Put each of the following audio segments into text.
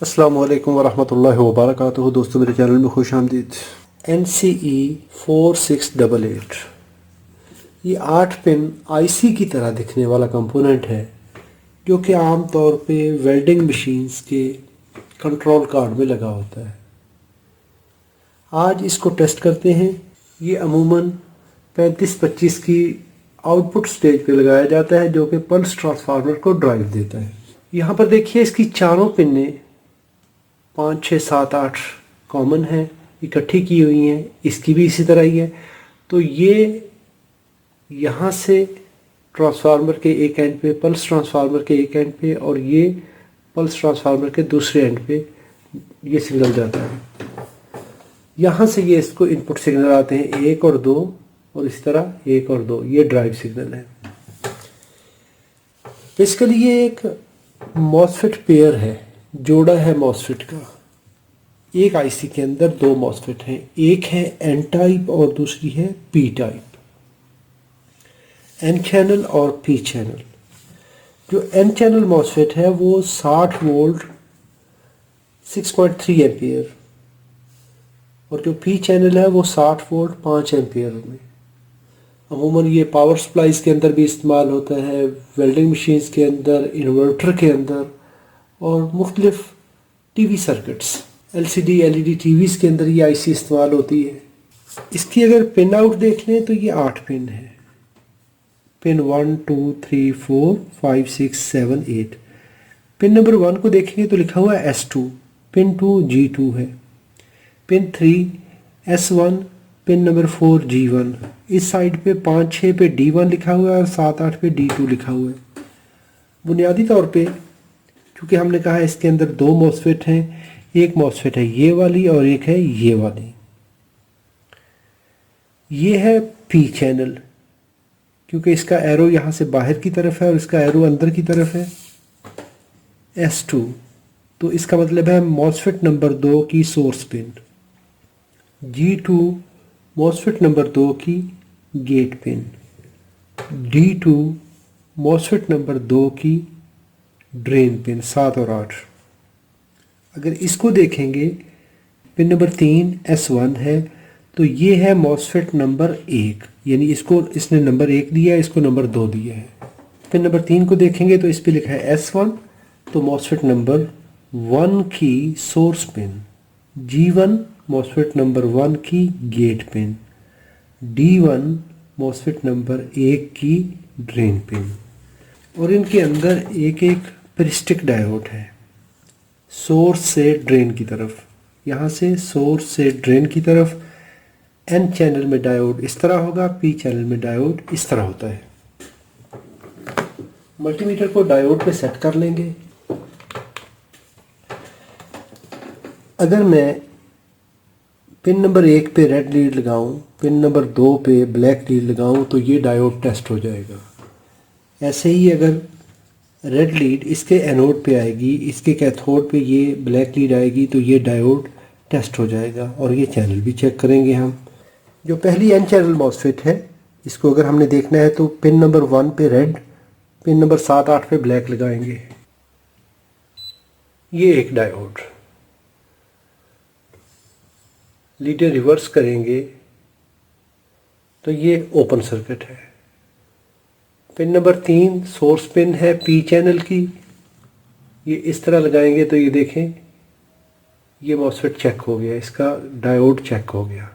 अस्सलामु अलैकुम वरहमतुल्लाहि वबरकातुहू। दोस्तों, मेरे चैनल में खुश आमदीद। NCE 4688 ये 8 पिन IC की तरह दिखने वाला कंपोनेंट है जो कि आम तौर पे वेल्डिंग मशीन्स के कंट्रोल कार्ड में लगा होता है। आज इसको टेस्ट करते हैं। ये अमूमन 35-25 की आउटपुट स्टेज पे लगाया जाता है जो कि पल्स ट्रांसफार्मर को ड्राइव देता है। यहाँ पर देखिए, इसकी चारों पिनें 5, 6, 7, 8 कॉमन है, इकट्ठी की हुई हैं। इसकी भी इसी तरह ही है। तो ये यहाँ से ट्रांसफार्मर के एक एंड पे, पल्स ट्रांसफार्मर के एक एंड पे, और ये पल्स ट्रांसफार्मर के दूसरे एंड पे ये सिग्नल जाता है। यहाँ से ये इसको इनपुट सिग्नल आते हैं 1 और 2, और इस तरह 1 और 2 ये ड्राइव सिग्नल है। बेसिकली ये एक मॉसफेट पेयर है, जोड़ा है मॉसफेट का। एक आईसी के अंदर 2 मॉसफेट हैं, एक है एन टाइप और दूसरी है पी टाइप। एन चैनल और पी चैनल। जो एन चैनल मॉसफेट है वो 60 वोल्ट 6.3 एम्पियर, और जो पी चैनल है वो 60 वोल्ट 5 एम्पियर में। अमूमन ये पावर सप्लाईज के अंदर भी इस्तेमाल होता है, वेल्डिंग मशीन्स के अंदर, इन्वर्टर के अंदर, और मुख्तलिफ TV circuits, LCD LED TVs के अंदर ये IC इस्तेमाल होती है। इसकी अगर पिन आउट देख लें तो ये 8 पिन है। पिन 1, 2, 3, 4, 5, 6, 7, 8। पिन नंबर 1 को देखेंगे तो लिखा हुआ है S2, पिन 2 G2 है, pin 3 S1, pin number 4 G1। इस साइड पे 5, 6 पे D1 लिखा हुआ है और 7, 8 पे D2 लिखा हुआ है। बुनियादी तौर पे क्योंकि हमने कहा है इसके अंदर 2 मॉसफेट हैं, एक मॉसफेट है ये वाली और एक है ये वाली। ये है पी चैनल, क्योंकि इसका एरो यहाँ से बाहर की तरफ है और इसका एरो अंदर की तरफ है। S2, तो इसका मतलब है मॉसफेट नंबर 2 की source pin. G2 MOSFET number 2 की gate pin. D2 MOSFET number 2 की ड्रेन पिन 7 और 8। अगर इसको देखेंगे, पिन नंबर 3 S1 है, तो ये है मॉसफेट नंबर 1, यानी इसको इसने नंबर 1 दिया है, इसको नंबर 2 दिया है। पिन नंबर 3 को देखेंगे तो इस पे लिखा है S1, तो मॉसफेट नंबर 1 की source pin. G1 MOSFET number 1 की gate pin. D1 MOSFET number 1 की ड्रेन पिन। और इनके अंदर एक एक पेरिस्टिक डायोड है, सोर्स से ड्रेन की तरफ। यहाँ से सोर्स से ड्रेन की तरफ एन चैनल में डायोड इस तरह होगा, पी चैनल में डायोड इस तरह होता है। मल्टीमीटर को डायोड पे सेट कर लेंगे। अगर मैं पिन नंबर 1 पे रेड लीड लगाऊं, पिन नंबर 2 पे ब्लैक लीड लगाऊं, तो ये डायोड टेस्ट हो जाएगा। ऐसे ही अगर रेड लीड इसके एनोड पे आएगी, इसके कैथोड पे ये ब्लैक लीड आएगी, तो ये डायोड टेस्ट हो जाएगा। और ये चैनल भी चेक करेंगे हम। जो पहली एन चैनल मॉसफेट है, इसको अगर हमने देखना है तो पिन नंबर 1 पे रेड, पिन नंबर 7, 8 पे ब्लैक लगाएंगे। ये एक डायोड। लीडें रिवर्स करेंगे तो ये ओपन सर्किट है। पिन नंबर 3 सोर्स पिन है पी चैनल की, ये इस तरह लगाएंगे तो ये देखें, ये मॉसफेट चेक हो गया, इसका डायोड चेक हो गया।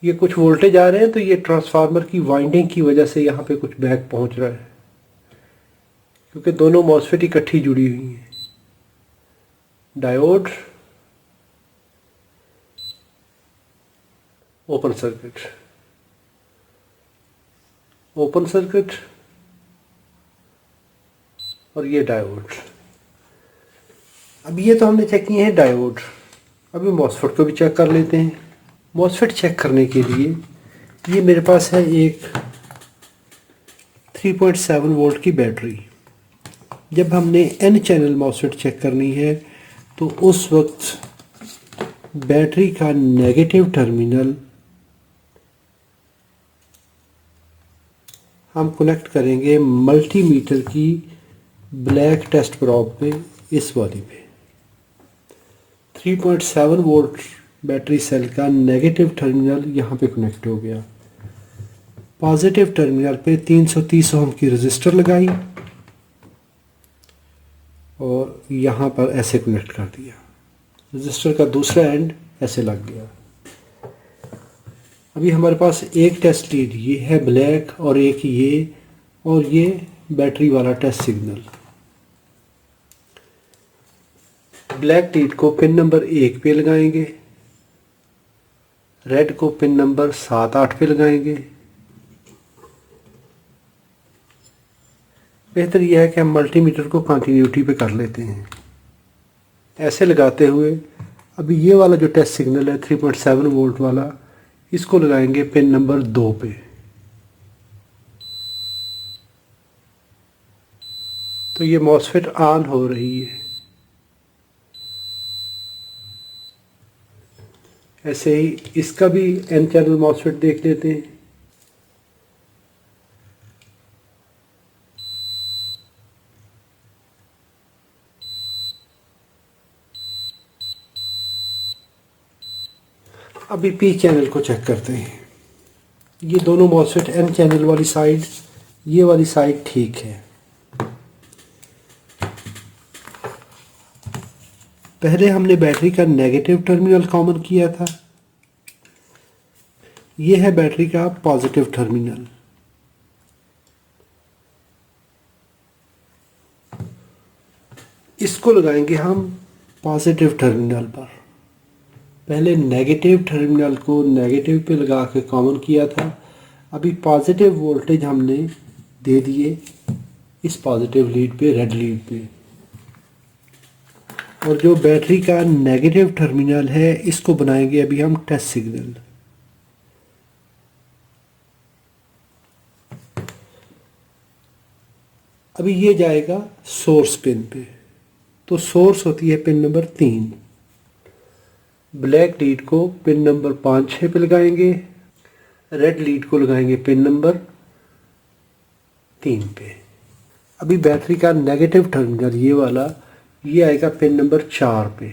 ये कुछ वोल्टेज आ रहे हैं, तो ये ट्रांसफार्मर की वाइंडिंग की वजह से यहाँ पे कुछ बैक पहुँच रहा है, क्योंकि दोनों मॉसफेट इकट्ठी जुड़ी हुई हैं। Diode, open circuit, open circuit, और ये डायोड। अब ये तो हमने चेक किए हैं डायोड। अभी मॉसफेट को भी चेक कर लेते हैं। मॉसफेट चेक करने के लिए ये मेरे पास है एक 3.7 वोल्ट की बैटरी। जब हमने एन चैनल मॉसफेट चेक करनी है तो उस वक्त बैटरी का नेगेटिव टर्मिनल हम कनेक्ट करेंगे मल्टीमीटर की ब्लैक टेस्ट प्रॉब पे इस वाली पे 3.7 वोल्ट बैटरी सेल का नेगेटिव टर्मिनल यहाँ पे कनेक्ट हो गया। पॉजिटिव टर्मिनल पे 330 ओम की रजिस्टर लगाई और यहाँ पर ऐसे कनेक्ट कर दिया। रजिस्टर का दूसरा एंड ऐसे लग गया। अभी हमारे पास एक टेस्ट लीड ये है ब्लैक और एक ये, और ये बैटरी वाला टेस्ट सिग्नल। ब्लैक लीड को पिन नंबर 1 पे लगाएंगे, रेड को पिन नंबर 7-8 पे लगाएंगे। बेहतर यह है कि हम मल्टीमीटर को कंटिन्यूटी पे कर लेते हैं। ऐसे लगाते हुए अभी ये वाला जो टेस्ट सिग्नल है 3.7 वोल्ट वाला, इसको लगाएंगे पिन नंबर 2 पे। तो ये मॉसफेट ऑन हो रही है। ऐसे ही इसका भी एन चैनल मॉसफेट देख लेते हैं। अभी पी चैनल को चेक करते हैं। ये दोनों मॉसफेट एन चैनल वाली साइड, ये वाली साइड ठीक है। पहले हमने बैटरी का नेगेटिव टर्मिनल कॉमन किया था, ये है बैटरी का पॉजिटिव टर्मिनल। इसको लगाएंगे हम पॉजिटिव टर्मिनल पर। पहले नेगेटिव टर्मिनल को नेगेटिव पे लगा के कॉमन किया था। अभी पॉजिटिव वोल्टेज हमने दे दिए इस पॉजिटिव लीड पे, रेड लीड पे। और जो बैटरी का नेगेटिव टर्मिनल है इसको बनाएंगे अभी हम टेस्ट सिग्नल। अभी ये जाएगा सोर्स पिन पे, तो सोर्स होती है पिन नंबर 3। ब्लैक लीड को पिन नंबर 5-6 पे लगाएंगे, रेड लीड को लगाएंगे पिन नंबर 3 पे। अभी बैटरी का नेगेटिव टर्मिनल ये वाला, ये आएगा पिन नंबर 4 पे।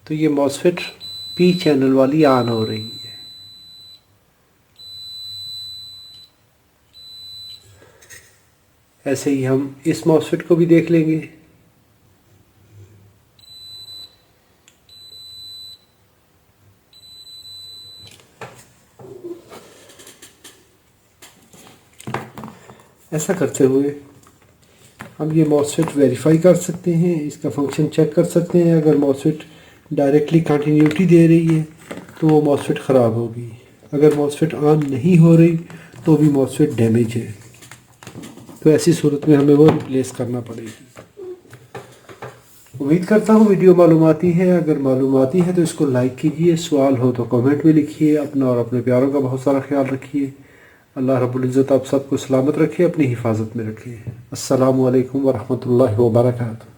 तो ये मॉसफेट पी चैनल वाली ऑन हो रही है। ऐसे ही हम इस मॉसफेट को भी देख लेंगे। ऐसा करते हुए हम ये मॉसफेट वेरीफाई कर सकते हैं, इसका फंक्शन चेक कर सकते हैं। अगर मॉसफेट डायरेक्टली कंटिन्यूटी दे रही है तो वो मॉसफेट ख़राब होगी। अगर मॉसफेट ऑन नहीं हो रही तो भी मॉसफेट डैमेज है, तो ऐसी सूरत में हमें वो रिप्लेस करना पड़ेगी। उम्मीद करता हूँ वीडियो मालूमाती है। अगर मालूमाती है तो इसको लाइक कीजिए, सवाल हो तो कमेंट में लिखिए। अपना और अपने प्यारों का बहुत सारा ख्याल रखिए। अल्लाह रब्बुल इज़्ज़त आप सबको सलामत रखे, अपनी हिफाजत में रखे। अस्सलामु अलैकुम वरहमतुल्लाहि वबरकातुहू।